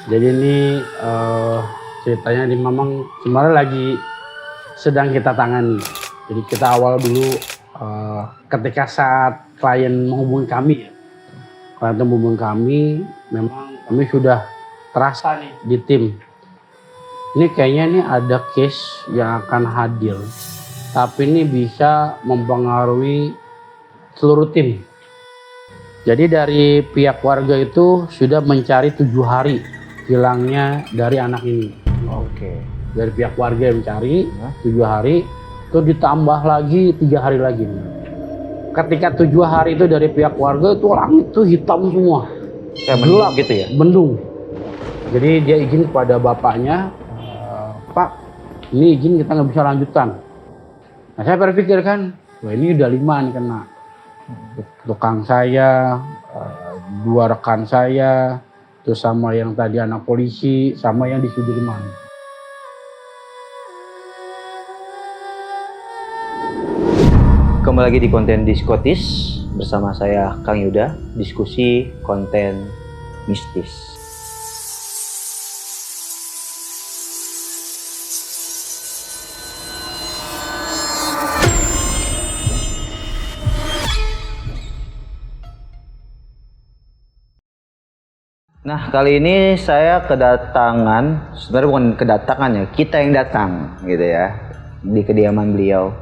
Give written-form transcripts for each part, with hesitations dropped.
Jadi ini ceritanya di Mamang sebenarnya lagi sedang kita tangani. Jadi kita awal dulu ketika saat klien menghubungi kami ya. Klien menghubungi kami, memang kami sudah terasa nih di tim. Ini kayaknya nih ada case yang akan hadir. Tapi ini bisa mempengaruhi seluruh tim. Jadi dari pihak warga itu sudah mencari 7 hari hilangnya dari anak ini. Oke. Dari pihak warga yang mencari 7 hari, itu ditambah lagi 3 hari lagi. Ketika 7 hari itu dari pihak warga itu langit itu hitam semua. Kayak gelap gitu ya? Mendung. Jadi dia izin kepada bapaknya, Pak, ini izin kita nggak bisa lanjutan. Nah saya berpikir kan, wah ini udah 5 nih kena. Tukang saya, 2 rekan saya, terus sama yang tadi anak polisi, sama yang di Sudirman. Kembali lagi di konten Diskotis bersama saya Kang Yuda, diskusi konten mistis. Nah, kali ini saya kedatangan, sebenarnya bukan kedatangan ya, kita yang datang gitu ya, di kediaman beliau.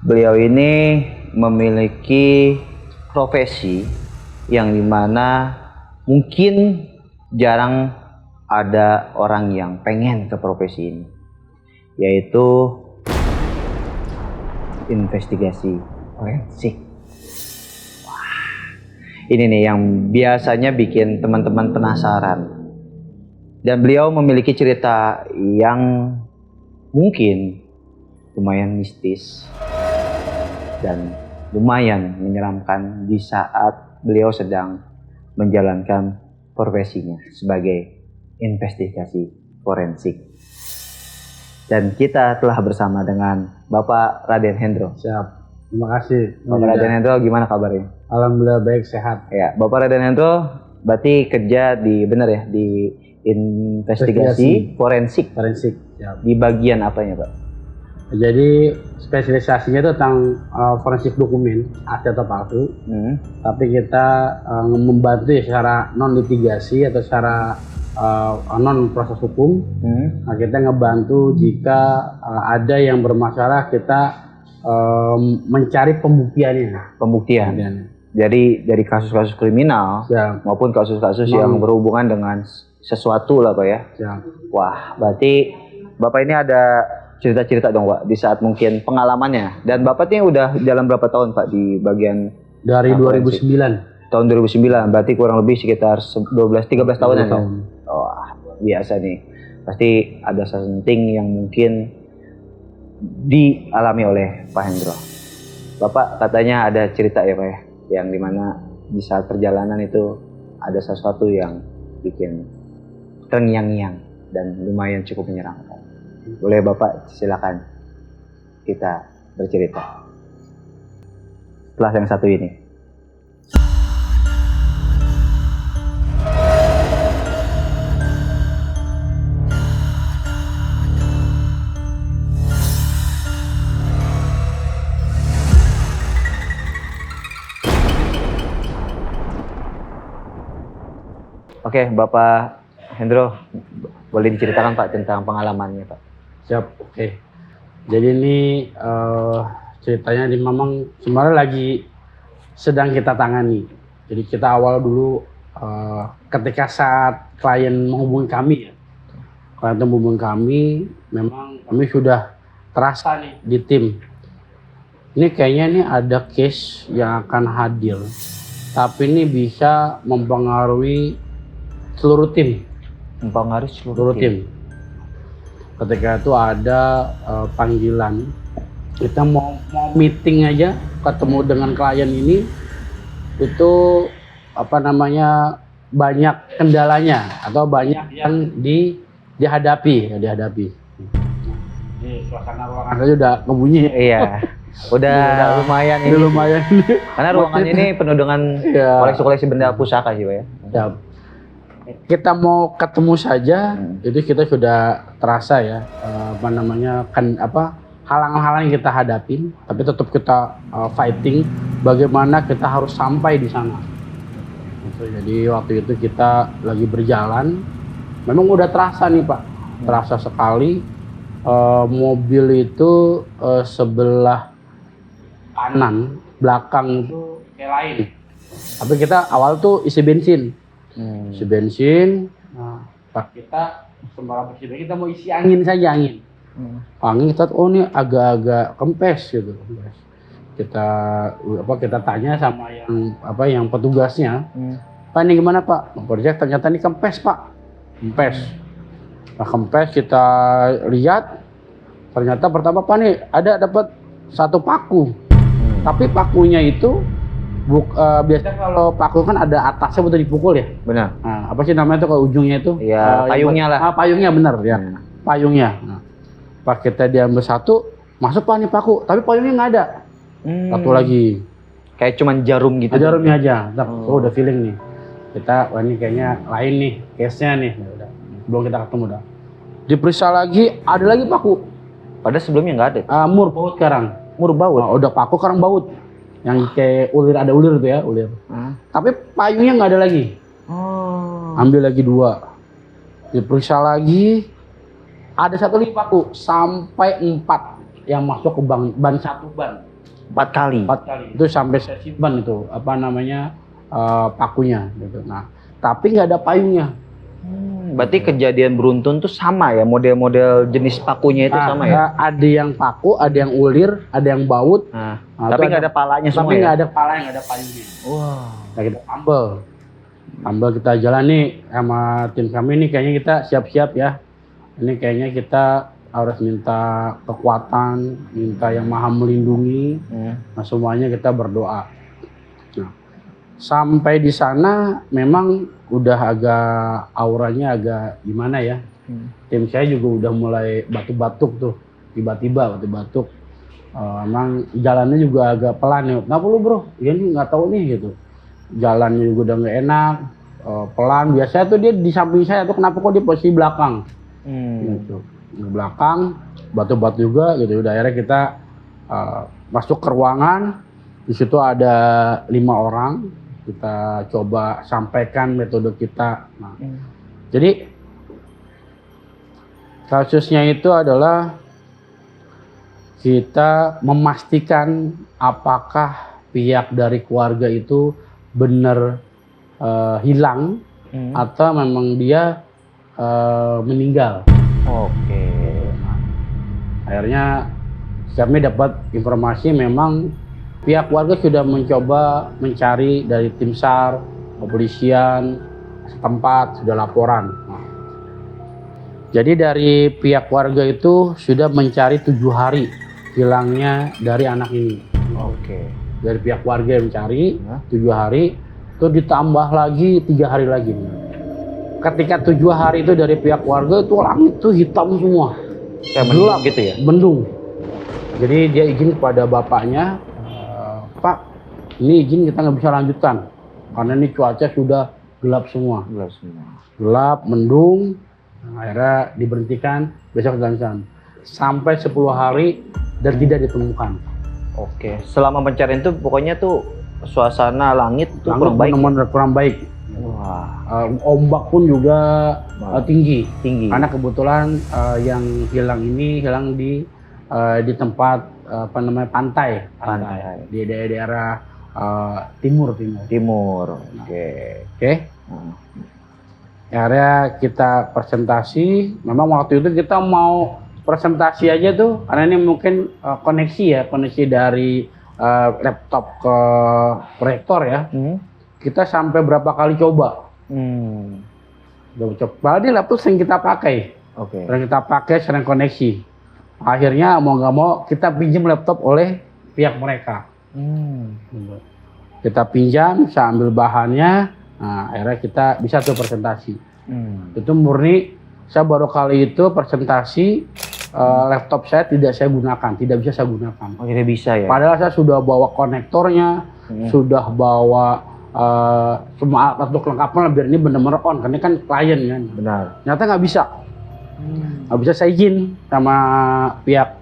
Beliau ini memiliki profesi yang dimana mungkin jarang ada orang yang pengen ke profesi ini, yaitu investigasi forensik. Ini nih yang biasanya bikin teman-teman penasaran. Dan beliau memiliki cerita yang mungkin lumayan mistis dan lumayan menyeramkan di saat beliau sedang menjalankan profesinya sebagai investigasi forensik. Dan kita telah bersama dengan Bapak Raden Hendro. Siap. Terima kasih. Bapak Raden Hendro, gimana kabarnya? Alhamdulillah baik, sehat. Ya, Bapak Raden Hendro berarti kerja di di investigasi forensik. Forensik. Siap. Di bagian apanya, Pak? Jadi spesialisasinya itu tentang forensik dokumen asli atau palsu. Tapi kita membantu ya secara non litigasi atau secara non proses hukum. Nah, kita ngebantu jika ada yang bermasalah, kita mencari pembuktiannya. Jadi dari kasus-kasus kriminal maupun kasus-kasus yang berhubungan dengan sesuatu lah, Pak ya. Wah, berarti Bapak ini ada cerita-cerita dong, Pak, di saat mungkin pengalamannya. Dan Bapak ini udah dalam berapa tahun, Pak, di bagian dari 2009. Tahun 2009, berarti kurang lebih sekitar 12-13 tahunan ya? Wah, biasa nih. Pasti ada something yang mungkin dialami oleh Pak Hendro. Bapak katanya ada cerita ya, Pak ya, yang dimana di saat perjalanan itu ada sesuatu yang bikin terngiang-ngiang dan lumayan cukup menyeramkan. Boleh Bapak silakan kita bercerita setelah yang satu ini. Oke, Bapak Hendro, boleh diceritakan Pak tentang pengalamannya, Pak? Siap, oke. Jadi ini ceritanya di Mamang sebenarnya lagi sedang kita tangani. Jadi kita awal dulu ketika saat klien menghubungi kami ya. Klien menghubungi kami, memang kami sudah terasa nih di tim. Ini kayaknya nih ada case yang akan hadir. Tapi ini bisa mempengaruhi seluruh tim. Mempengaruhi seluruh tim. Ketika itu ada panggilan, kita mau meeting aja, ketemu dengan klien ini, itu banyak kendalanya atau banyak yang dihadapi. Ini suasana ruangan aja udah ngebunyi. Iya. Udah lumayan ini. Lumayan. Karena ruangan ini penuh dengan koleksi-koleksi benda pusaka sih, Pak ya. Ya. kita mau ketemu saja, itu kita sudah terasa ya, apa namanya, halang-halang yang kita hadapin, tapi tetap kita fighting. Bagaimana kita harus sampai di sana. Gitu. Jadi waktu itu kita lagi berjalan, memang udah terasa nih Pak, terasa sekali. Mobil itu sebelah kanan, belakang itu kayak lain. Tapi kita awal tuh isi bensin. Isi bensin, nah pas kita sembara isi bensin, kita mau isi angin saja, angin. Angin kita, oh ini agak-agak kempes gitu. Kita tanya sama yang petugasnya, Pak ini gimana Pak? Project ternyata ini kempes Pak, kempes. Nah kempes kita lihat, ternyata pertama Pak nih dapat satu paku, tapi pakunya itu biasanya kalau paku kan ada atasnya butuh dipukul ya. Benar. Nah, apa sih namanya itu kalau ujungnya itu? Ya, payungnya lah. Payungnya benar ya. Payungnya. Nah, pas kita diambil satu, masuk Pak nih paku, tapi payungnya nggak ada. Satu lagi. Kayak cuman jarum gitu. Jarumnya aja. Udah feeling nih. Kita, wah ini kayaknya lain nih, case-nya nih. Udah. Belum kita ketemu dah. Diperiksa lagi, ada lagi paku. Padahal sebelumnya nggak ada. Mur baut sekarang. Mur baut. Udah paku sekarang baut. Yang kayak ada ulir tuh ya, ulir. Tapi payungnya nggak ada lagi. Ambil lagi 2. Diperiksa lagi, ada satu lagi paku, sampai 4 yang masuk ke ban 1 ban. 4 kali. 4 kali. Itu sampai sesi ban itu, pakunya gitu. Nah, tapi nggak ada payungnya. Berarti kejadian beruntun tuh sama ya, model-model jenis pakunya itu sama ya? Ada yang paku, ada yang ulir, ada yang baut. Tapi nggak ada palanya semua. Tapi nggak ada palanya, nggak ada payungnya. Wah. Nah, kita tambel kita jalan nih sama tim kami nih, kayaknya kita siap-siap ya. Ini kayaknya kita harus minta kekuatan, minta yang maha melindungi. Nah semuanya kita berdoa. Nah, sampai di sana memang udah agak auranya agak gimana ya. Tim saya juga udah mulai batuk-batuk tuh, tiba-tiba batuk-batuk. Emang jalannya juga agak pelan ya. Kenapa lu bro? Ya ini nggak tahu nih gitu. Jalannya juga udah nggak enak, pelan. Biasanya tuh dia di samping saya tuh, kenapa kok di posisi belakang? Gitu. Di belakang, batuk-batuk juga gitu. Udah akhirnya kita masuk ke ruangan. Di situ ada 5 orang. Kita coba sampaikan metode kita. Nah, jadi kasusnya itu adalah kita memastikan apakah pihak dari keluarga itu benar hilang atau memang dia meninggal. Oke. Nah, akhirnya kami dapat informasi memang pihak keluarga sudah mencoba mencari dari tim SAR, kepolisian setempat, sudah laporan. Nah, jadi dari pihak keluarga itu sudah mencari 7 hari hilangnya dari anak ini. Oke. Dari pihak keluarga yang mencari 7 hari, itu ditambah lagi 3 hari lagi. Ketika 7 hari itu dari pihak keluarga, itu langit tuh hitam semua. Kayak gelap gitu ya? Mendung. Jadi dia izin kepada bapaknya, Pak, ini izin kita nggak bisa lanjutkan karena ini cuaca sudah gelap semua. Gelap, mendung. Nah, akhirnya diberhentikan, besok lanjutkan. Sampai 10 hari dan tidak ditemukan. Oke. Selama pencarian itu pokoknya tuh suasana langit tuh kurang baik. Kurang baik. Wah. Ombak pun juga tinggi. Karena kebetulan yang hilang ini hilang di tempat pantai. Di daerah timur. Oke. Akhirnya kita presentasi. Memang waktu itu kita mau presentasi aja tuh, karena ini mungkin koneksi dari laptop ke proyektor ya. Kita sampai berapa kali coba. Padahal laptop sering kita pakai. Sering koneksi. Akhirnya mau nggak mau kita pinjam laptop oleh pihak mereka. Kita pinjam, saya ambil bahannya. Nah, akhirnya kita bisa tuh presentasi. Itu murni saya baru kali itu presentasi laptop saya tidak bisa saya gunakan. Oh, tidak bisa ya? Padahal saya sudah bawa konektornya, sudah bawa semua alat kelengkapan biar ini benar-benar on, karena kan klien kan. Benar. Ternyata nggak bisa. Nggak bisa, saya izin sama pihak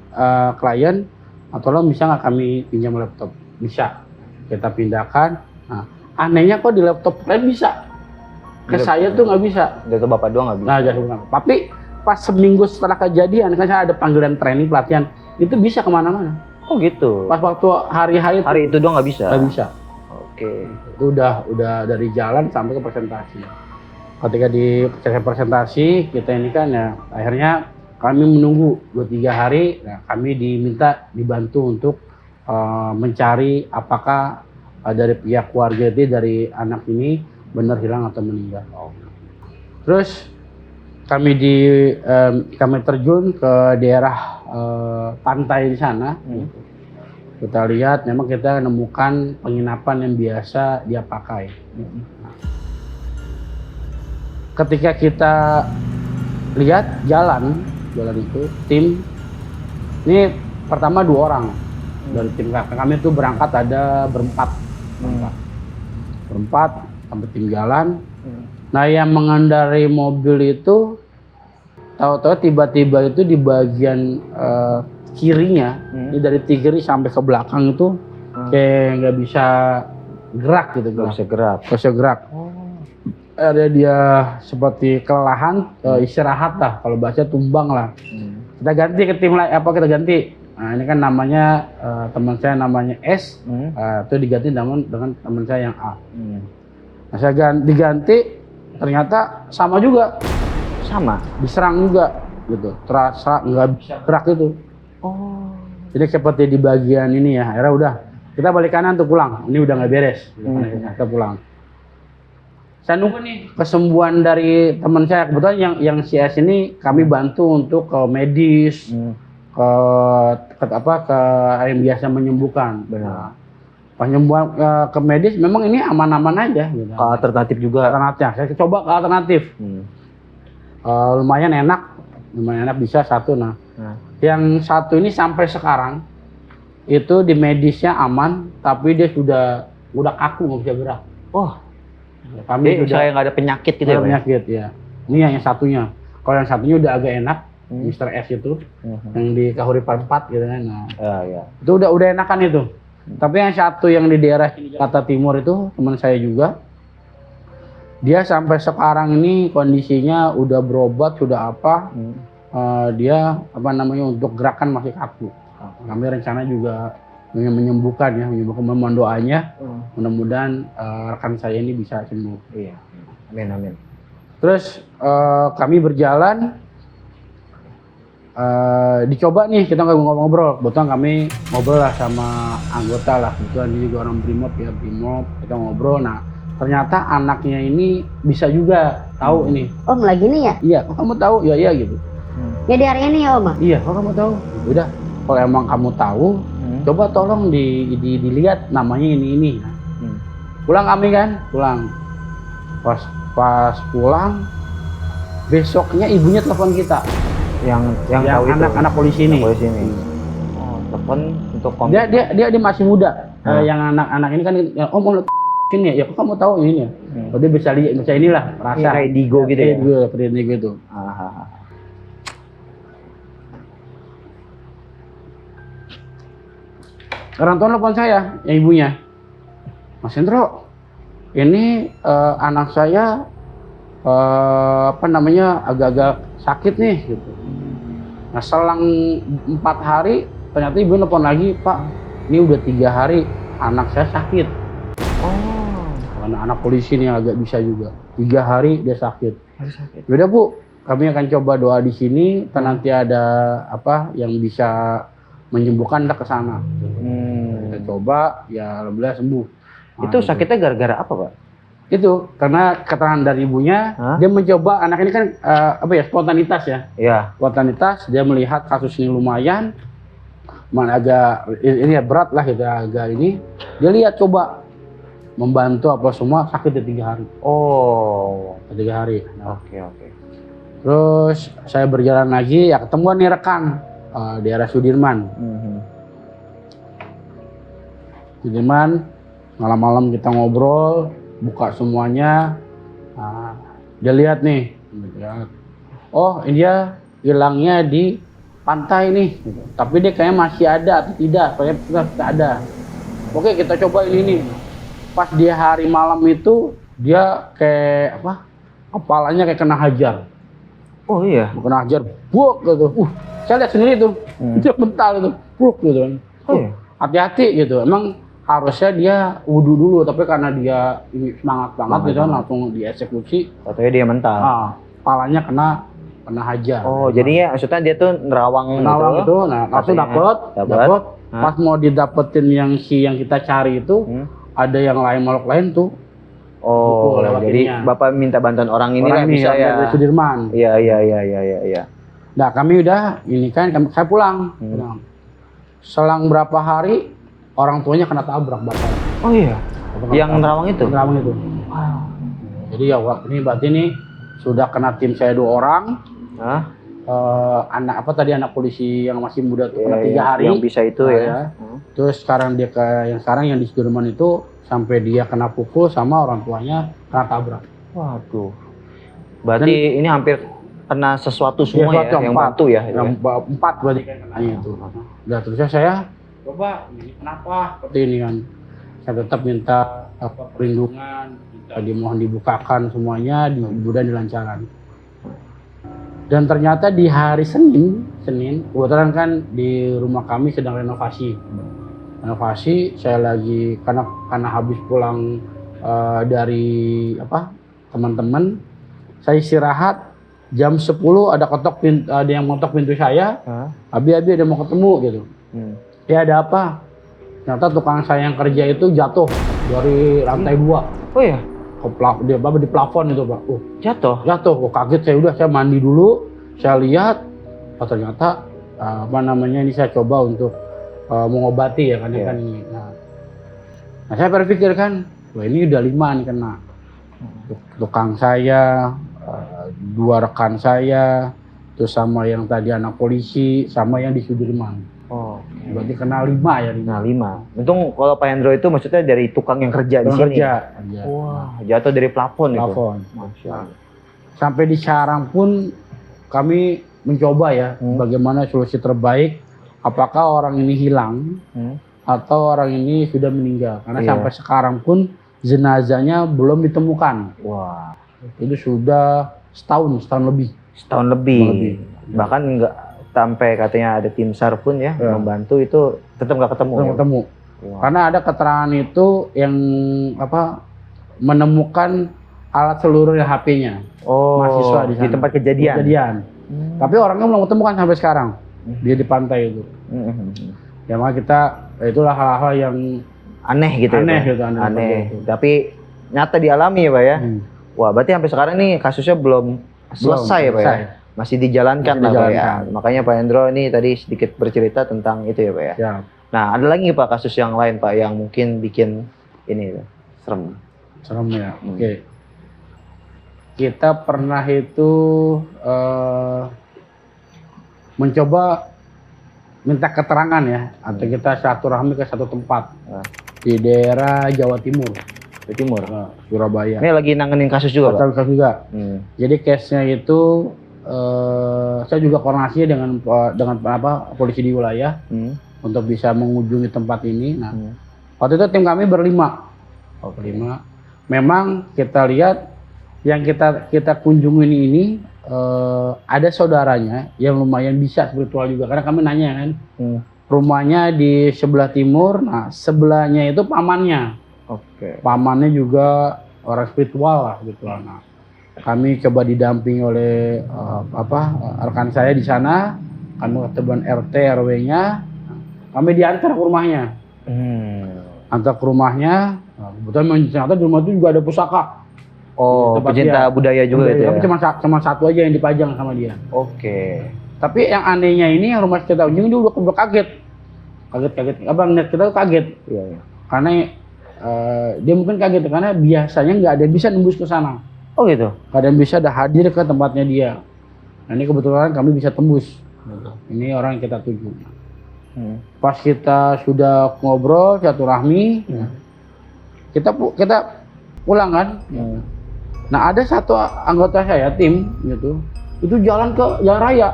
klien, atau lo bisa nggak kami pinjam laptop? Bisa, kita pindahkan. Nah, anehnya kok di laptop klien bisa, ke saya tuh nggak bisa. Dari bapak doang nggak bisa. Nah, jadi tapi pas seminggu setelah kejadian kan saya ada panggilan training pelatihan, itu bisa kemana-mana. Oh gitu. Pas waktu hari itu doang nggak bisa. nggak bisa. Oke. Itu udah dari jalan sampai ke presentasi. Ketika di presentasi kita ini kan ya akhirnya kami menunggu 2-3 hari. Nah, kami diminta dibantu untuk mencari apakah dari pihak keluarga itu dari anak ini benar hilang atau meninggal. Terus kami terjun ke daerah pantai di sana. Kita lihat memang kita menemukan penginapan yang biasa dia pakai. Ketika kita lihat jalan itu tim ini pertama 2 orang dari tim kami itu berangkat ada berempat sampai tim jalan. Nah, yang mengendarai mobil itu tahu-tahu tiba-tiba itu di bagian kirinya, ini dari kiri sampai ke belakang itu kayak nggak bisa gerak gitu. Nggak bisa gerak. Ada dia seperti kelelahan, istirahat lah, kalau bahasa tumbang lah. Kita ganti ke tim lain, kita ganti. Nah, ini kan namanya teman saya namanya S, itu diganti dengan teman saya yang A. Nah, saya diganti, ternyata sama juga. Diserang juga gitu, terasa nggak bisa gerak itu. Jadi seperti di bagian ini ya, akhirnya udah kita balik kanan tuh pulang, ini udah nggak beres. Kita pulang. Saya nunggu nih kesembuhan dari teman saya, kebetulan yang CS ini kami bantu untuk ke medis, ke yang biasa menyembuhkan. Benar. Penyembuhan ke medis memang ini aman-aman aja gitu. Alternatif juga. Saya coba ke alternatif. Lumayan enak bisa satu. Nah, yang satu ini sampai sekarang itu di medisnya aman, tapi dia sudah kaku, nggak bisa gerak. Kami saya nggak ada penyakit gitu ya? Penyakit ya. Ini yang satunya. Kalau yang satunya udah agak enak, Mr. S itu, yang di Kahuripan 4 gitu kan. Nah, itu udah enakan itu. Tapi yang satu yang di daerah Jakarta Timur itu teman saya juga. Dia sampai sekarang ini kondisinya udah berobat, sudah apa? Dia untuk gerakan masih kaku. Kami rencana juga menyembuhkan mohon doanya. Mudah-mudahan rekan saya ini bisa sembuh. Iya. Amin. Terus kami berjalan, dicoba nih kita ngobrol. Kebetulan kami ngobrol lah sama anggota lah. Kebetulan ini juga orang Brimob, kita ngobrol. Nah, ternyata anaknya ini bisa juga tahu ini. Om lagi nih ya? Iya, kok kamu tahu? Ya gitu. Ya di hari ini ya Om? Iya, kok kamu tahu? Udah, kalau emang kamu tahu, coba tolong dilihat namanya ini. Pulang kami kan, pas pulang, besoknya ibunya telepon kita. Yang tahu anak polisi ini. Telepon untuk dia masih muda. Yang anak-anak ini kan, Om ini ya, kok kamu tahu ini ya? Dia bisa inilah rasa. Kayak Digo gitu ya? Seperti Digo itu. Orang tua telepon saya, yang ibunya, Mas Hendro, ini anak saya agak-agak sakit nih gitu. Nah, selang 4 hari ternyata ibu telepon lagi, Pak, ini udah 3 hari anak saya sakit. Karena anak polisi ini agak bisa juga, 3 hari dia sakit. Yaudah Bu, kami akan coba doa di sini, nanti ada yang bisa menyembuhkan, ke sana. Kita coba, ya alhamdulillah sembuh. Itu sakitnya gara-gara apa, Pak? Itu karena keterangan dari ibunya, dia mencoba, anak ini kan spontanitas ya. Iya. Spontanitas, dia melihat kasus ini lumayan, agak ini ya berat lah gitu, agak ini. Dia lihat coba membantu apa semua, sakit di 3 hari. 3 hari. Oke. Terus saya berjalan lagi, ya ketemuan nih rekan di daerah Sudirman. Sudirman, malam-malam kita ngobrol. buka semuanya. Nah, dia lihat nih, oh dia hilangnya di pantai nih, gitu. Tapi dia kayaknya masih ada atau tidak, kayaknya tidak ada. Oke, kita coba ini nih. Pas dia hari malam itu dia kayak apa? Kepalanya kayak kena hajar. Oh iya. Kena hajar, buk gitu. Saya lihat sendiri tuh, dia mental itu, buk gitu kan. Hati-hati gitu. Emang harusnya dia wudhu dulu, tapi karena dia ini semangat banget gitu kan, langsung dieksekusi. Katanya dia mental. Kepalanya kena hajar. Oh, jadinya maksudnya dia tuh nerawang gitu. Nah, langsung dapet. Pas mau didapetin yang kita cari itu, ada yang lain makhluk lain tuh. Oh, jadi Bapak minta bantuan orang ini lah bisa ya. Dari Sudirman. Iya. Nah, kami udah ini kan saya pulang. Selang berapa hari orang tuanya kena tabrak bapak. Oh iya. Yang nerawang itu. Nerawang itu. Wow. Jadi ya ini berarti nih sudah kena tim saya 2 orang. Anak polisi yang masih muda tuh kena 3 hari. Yang bisa itu ya. Terus sekarang dia yang di Sudirman itu sampai dia kena pukul sama orang tuanya kena tabrak. Waduh. Berarti ini hampir kena sesuatu semua ya, yang bantu ya. Yang 4 berarti kan kenanya itu. Udah terusnya saya coba ini kenapa seperti ini kan. Saya tetap minta perlindungan, minta dimohon dibukakan semuanya, mudah dilancarkan. Dan ternyata di hari Senin kebetulan kan di rumah kami sedang renovasi, saya lagi karena habis pulang dari teman-teman, saya istirahat jam 10 ada yang ngetok pintu saya, Abi ada mau ketemu gitu. Ya ada apa? Ternyata tukang saya yang kerja itu jatuh dari lantai 2. Oh iya? Dia di plafon itu Pak. Jatuh? Kaget saya mandi dulu, saya lihat, ternyata ini saya coba untuk mengobati ya kan ini. Nah saya berpikir kan, wah ini udah 5 nih kena. Tukang saya, 2 rekan saya, terus sama yang tadi anak polisi, sama yang di Sudirman. Oh, berarti kena 5 ya? Nah 5. Untung kalau Pak Hendro itu maksudnya dari tukang yang kerja di sini. Wah, jatuh dari plafon itu. Masya Allah. Sampai di sarang pun kami mencoba ya, bagaimana solusi terbaik. Apakah orang ini hilang atau orang ini sudah meninggal? Karena sampai sekarang pun jenazahnya belum ditemukan. Wah, itu sudah setahun lebih. Setahun lebih. Bahkan enggak sampai katanya ada tim SAR pun ya membantu, itu tetap nggak ketemu. Wow. Karena ada keterangan itu yang menemukan alat seluruh HP-nya mahasiswa di tempat kejadian. Tapi orangnya belum ketemukan sampai sekarang. Dia di pantai itu. Ya maka itulah hal-hal yang aneh gitu. Aneh. Tapi nyata dialami ya Pak ya. Wah, berarti sampai sekarang nih kasusnya belum selesai ya Pak ya. Masih dijalankan lah Pak ya. Makanya Pak Hendro ini tadi sedikit bercerita tentang itu ya Pak ya. Nah, ada lagi Pak kasus yang lain Pak yang mungkin bikin ini serem. Serem ya. Oke. Kita pernah itu mencoba minta keterangan ya, atau kita silaturahmi ke satu tempat di daerah Jawa Timur. Surabaya. Ini lagi nanganin kasus juga Pak? Kasus juga. Jadi case-nya itu saya juga koordinasi dengan polisi di wilayah untuk bisa mengunjungi tempat ini. Nah, waktu itu tim kami berlima. Memang kita lihat yang kita kunjungin ini ada saudaranya yang lumayan bisa spiritual juga, karena kami nanya kan, rumahnya di sebelah timur, nah sebelahnya itu pamannya. Pamannya juga orang spiritual lah gitu. Nah, kami coba didampingi oleh rekan saya di sana, kami ketemuan RT RW-nya, kami diantar ke rumahnya. Antar ke rumahnya, kebetulan ternyata di rumah itu juga ada pusaka. Pecinta budaya juga gitu ya? Tapi cuma satu aja yang dipajang sama dia. Tapi yang anehnya ini, yang rumah kita ujung itu udah kaget. Ngeliat kita tuh kaget. Karena dia mungkin kaget karena biasanya nggak ada yang bisa nembus ke sana. Oh gitu? Nggak ada yang bisa hadir ke tempatnya dia. Nah ini kebetulan kami bisa tembus. Ini orang yang kita tuju. Pas kita sudah ngobrol silaturahmi, kita pulang kan. Nah ada satu anggota saya tim gitu, itu jalan ke jalan raya.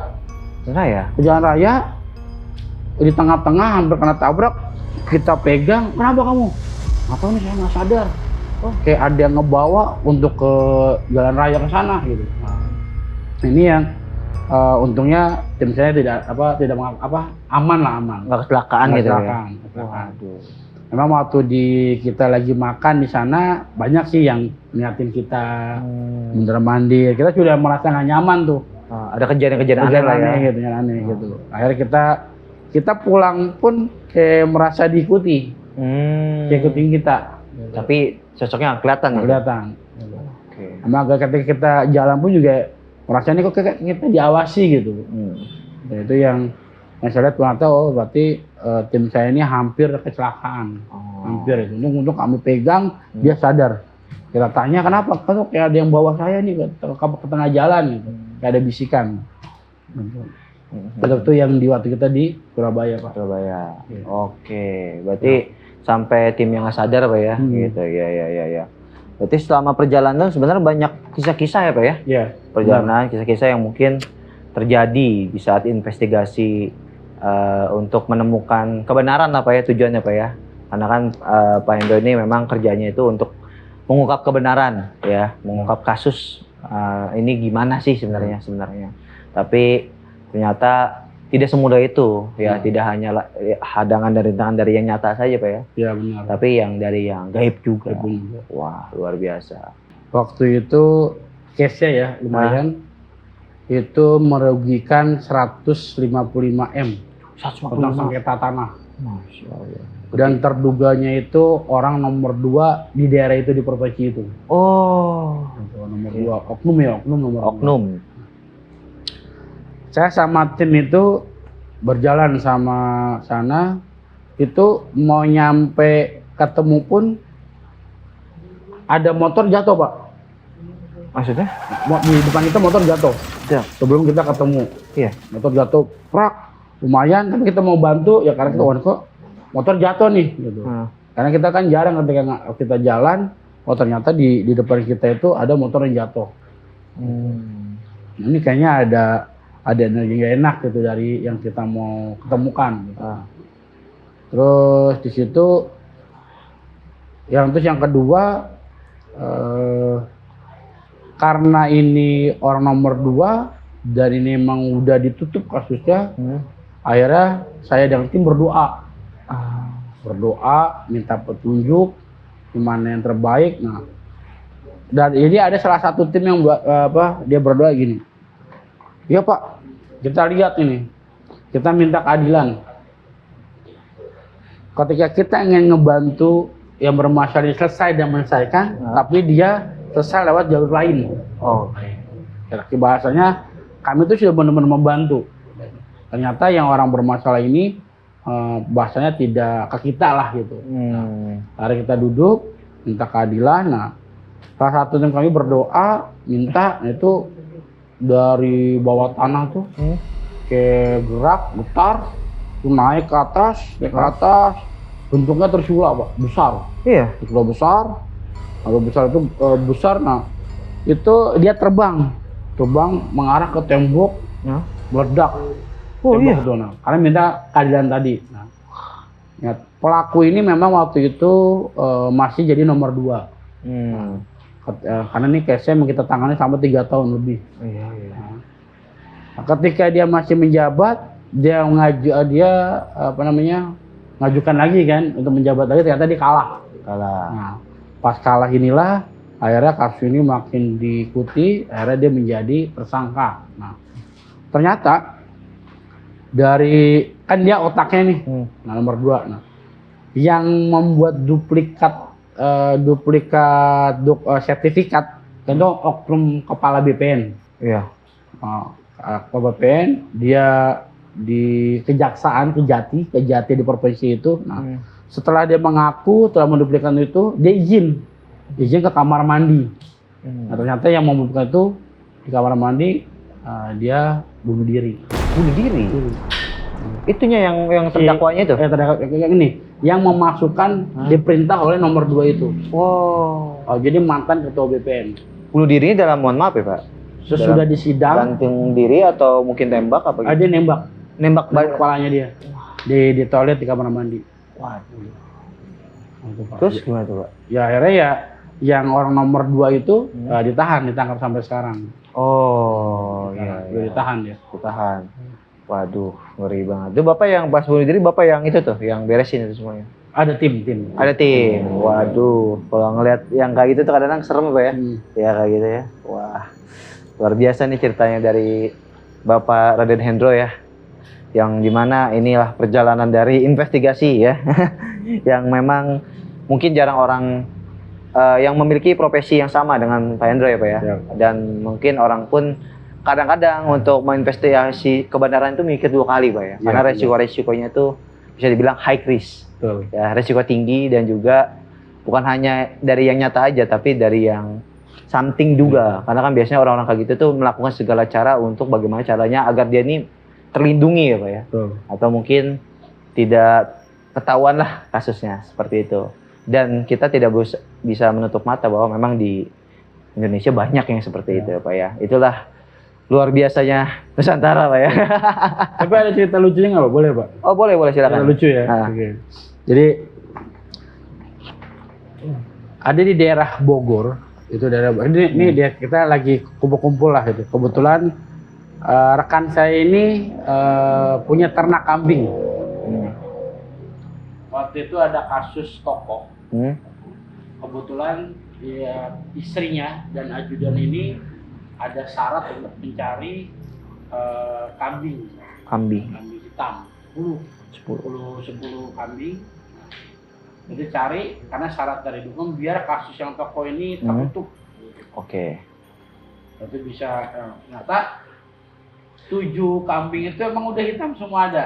Ke jalan raya, di tengah-tengah hampir kena tabrak, kita pegang, kenapa kamu? Nggak tahu nih, saya nggak sadar. Oh, kayak ada yang ngebawa untuk ke jalan raya ke sana gitu. Nah, ini yang untungnya tim saya tidak aman. Nggak kecelakaan gitu ya. Waduh. Memang waktu kita lagi makan di sana banyak sih yang ngeliatin kita bener mandir. Kita sudah merasa nggak nyaman tuh. Ada kejadian-kejadian aneh lah ya. Gitu. Akhirnya kita pulang pun kayak merasa diikuti. Kayak ikutin kita. Tapi sosoknya kelihatan. Oke. Emang ketika kita jalan pun juga merasanya kok kayak kita diawasi gitu. Nah, itu yang saya lihat ternyata berarti tim saya ini hampir kecelakaan. Hampir itu. Untuk kami pegang dia sadar. Kita tanya kenapa? Kok kayak ada yang bawa saya nih ke tengah jalan gitu. Kayak ada bisikan. Itu yang di waktu kita di Surabaya, Pak. Surabaya. Yeah. Oke, berarti sampai tim yang nggak sadar, Pak ya. Gitu. Ya. Berarti selama perjalanan sebenarnya banyak kisah-kisah ya, Pak ya? Iya. Perjalanan, kisah-kisah yang mungkin terjadi di saat investigasi untuk menemukan kebenaran lah, Pak ya, tujuannya, Pak ya. Karena kan Pak Hendro ini memang kerjanya itu untuk mengungkap kebenaran, ya, mengungkap kasus ini gimana sih sebenarnya. Tapi ternyata tidak semudah itu, ya, tidak hanya hadangan dan rintangan dari yang nyata saja, Pak ya. Iya benar. Tapi yang dari yang gaib juga. Wah, luar biasa. Waktu itu case-nya ya lumayan. Itu merugikan 155 M. 155 tentang sengketa tanah. Masya Allah. Dan terduganya itu orang nomor 2 di daerah itu, di provinsi itu. Oh. Nomor 2, oknum nomor 2. Saya sama tim itu berjalan sama sana, itu mau nyampe ketemu pun ada motor jatuh, Pak. Maksudnya? Di depan kita motor jatuh. Ya. Sebelum kita ketemu. Iya. Motor jatuh, prak. Lumayan, tapi kita mau bantu ya karena kita kok motor jatuh nih gitu. Karena kita kan jarang ketika kita jalan, ternyata di depan kita itu ada motor yang jatuh. Ini kayaknya ada energi nggak enak gitu dari yang kita mau ketemukan. Gitu. Terus di situ, terus yang kedua, karena ini orang nomor 2 dan ini memang udah ditutup kasusnya, akhirnya saya dan tim berdoa. Berdoa, minta petunjuk gimana yang terbaik. Nah, dan ini ada salah satu tim yang dia berdoa gini. Ya Pak, kita lihat ini, kita minta keadilan. Ketika kita ingin ngebantu yang bermasalah selesai dan menyelesaikan, tapi dia selesai lewat jalur lain. Bahasanya kami itu sudah benar-benar membantu. Ternyata yang orang bermasalah ini bahasanya tidak ke kita lah gitu. Akhirnya kita duduk, minta keadilan. Nah, salah satu yang kami berdoa, minta itu dari bawah tanah tuh, kayak gerak, getar, tuh naik ke atas, bentuknya tersulap, Pak, besar. Iya. Tersulap besar, kalau besar itu besar. Nah, itu dia terbang mengarah ke tembok, meledak. Iya. Nah, karena minta keadilan tadi. Nah, ya, pelaku ini memang waktu itu masih jadi nomor 2. Karena ini case-nya kita tangani sampai 3 tahun lebih. Nah, ketika dia masih menjabat, dia ngajukan lagi kan untuk menjabat lagi, ternyata dia kalah. Nah, pas kalah inilah akhirnya kasus ini makin diikuti, akhirnya dia menjadi tersangka. Nah, ternyata dari kan dia otaknya nih, nomor 2. Nah, yang membuat duplikat sertifikat tentu oknum kepala BPN. Iya. Kepala BPN dia di kejaksaan Kejati di provinsi itu. Nah, setelah dia mengaku telah menduplikat itu, dia izin ke kamar mandi. Nah, ternyata yang membuka itu di kamar mandi dia bunuh diri. Itunya yang terdakwanya itu? Terdakwa yang ini. yang memasukkan diperintah oleh nomor 2 itu. Wow. Jadi mantan ketua BPN. Bunuh diri dalam, mohon maaf ya Pak, Sesudah di sidang, gantung diri atau mungkin tembak apa gitu? dia nembak Nembak kepalanya dia di toilet di kamar mandi. Waduh. Gitu, Pak. Terus gimana tuh Pak? Ya akhirnya ya yang orang nomor 2 itu ditangkap sampai sekarang. Oh Udah iya. ditahan ya. Ditahan. Waduh, ngeri banget. Itu Bapak yang pas bunuh diri, Bapak yang itu tuh, yang beresin itu semuanya? Ada tim. Ada tim. Waduh, kalau ngeliat yang kayak gitu tuh kadang-kadang serem Pak ya? Ya kayak gitu ya. Wah, luar biasa nih ceritanya dari Bapak Raden Hendro ya. Yang dimana inilah perjalanan dari investigasi ya. Yang memang mungkin jarang orang yang memiliki profesi yang sama dengan Pak Hendro ya Pak ya. Dan mungkin orang pun kadang-kadang untuk menginvestigasi kebenaran itu mikir 2 kali Pak ya. Karena resiko-resikonya itu bisa dibilang high risk. Betul. Ya, resiko tinggi dan juga bukan hanya dari yang nyata aja tapi dari yang something juga. Karena kan biasanya orang-orang kayak gitu tuh melakukan segala cara untuk bagaimana caranya agar dia ini terlindungi ya Pak ya. Betul. Atau mungkin tidak ketahuan lah kasusnya seperti itu. Dan kita tidak bisa menutup mata bahwa memang di Indonesia banyak yang seperti itu ya Pak ya. Itulah luar biasanya Nusantara Pak ya. Tapi ada cerita lucunya nggak Pak? Boleh Pak? Oh boleh silakan. Cerita lucu ya. Oke. Jadi ada di daerah Bogor, itu daerah ini dia kita lagi kumpul-kumpul lah gitu. Kebetulan rekan saya ini punya ternak kambing. Waktu itu ada kasus tokoh. Kebetulan ya, istrinya dan ajudan ini ada syarat untuk mencari kambing hitam 10 kambing. Jadi cari karena syarat dari dukung biar kasus yang toko ini tertutup. Oke. Itu bisa ternyata 7 kambing itu emang udah hitam semua ada.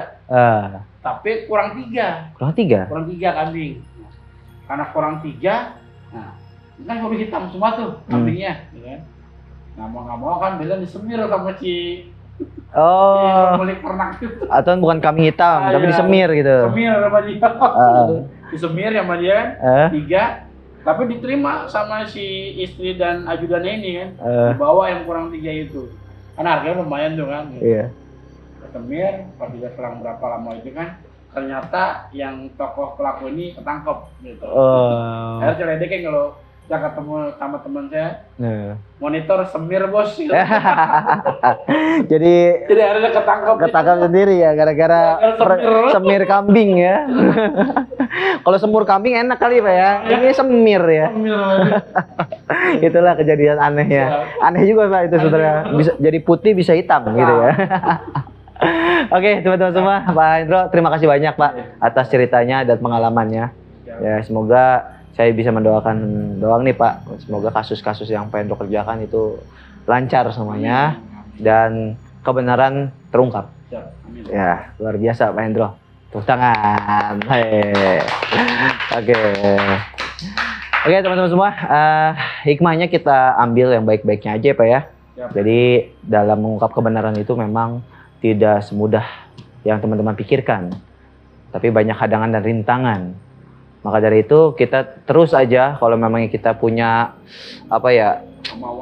Tapi kurang 3. Kurang 3 kambing. Karena kurang 3, nah kan udah hitam semua tuh kambingnya, gitu kan. Nah mau nggak mau kan bilang disemir sama si pemilik ternak itu. Atau bukan kambing hitam, tapi disemir gitu. Semir sama dia. Disemir sama dia kan, 3. Tapi diterima sama si istri dan ajudannya ini kan. Dibawa yang kurang 3 itu. Karena harganya lumayan tuh kan. Gitu. Iya. Semir, pas sudah selang berapa lama itu kan, ternyata yang tokoh pelaku ini ketangkep gitu. Saya celedek kalau saya ketemu sama teman saya, monitor semir bos. Gitu. Jadi akhirnya ketangkep sendiri ya gara-gara semir kambing ya. Kalau semur kambing enak kali Pak ya. Ini semir ya. Itulah kejadian anehnya. Aneh juga Pak itu saudara. Bisa jadi putih bisa hitam gitu ya. Oke teman-teman semua, Pak Hendro terima kasih banyak Pak atas ceritanya dan pengalamannya. Ya semoga saya bisa mendoakan doang nih Pak, semoga kasus-kasus yang Pak Hendro kerjakan itu lancar semuanya dan kebenaran terungkap. Ya luar biasa Pak Hendro, tepuk tangan. Oke teman-teman semua, hikmahnya kita ambil yang baik-baiknya aja Pak ya. Jadi dalam mengungkap kebenaran itu memang tidak semudah yang teman-teman pikirkan, tapi banyak hadangan dan rintangan. Maka dari itu kita terus aja kalau memang kita punya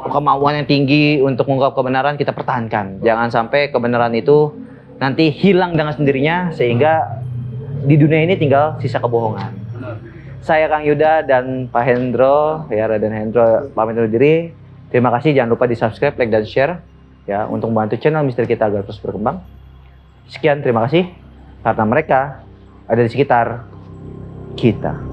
kemauan yang tinggi untuk mengungkap kebenaran, kita pertahankan. Jangan sampai kebenaran itu nanti hilang dengan sendirinya sehingga di dunia ini tinggal sisa kebohongan. Saya Kang Yuda dan Pak Hendro, ya Raden Hendro pamit undur diri. Terima kasih, jangan lupa di subscribe, like dan share ya untuk membantu channel misteri kita agar terus berkembang. Sekian, terima kasih karena mereka ada di sekitar kita.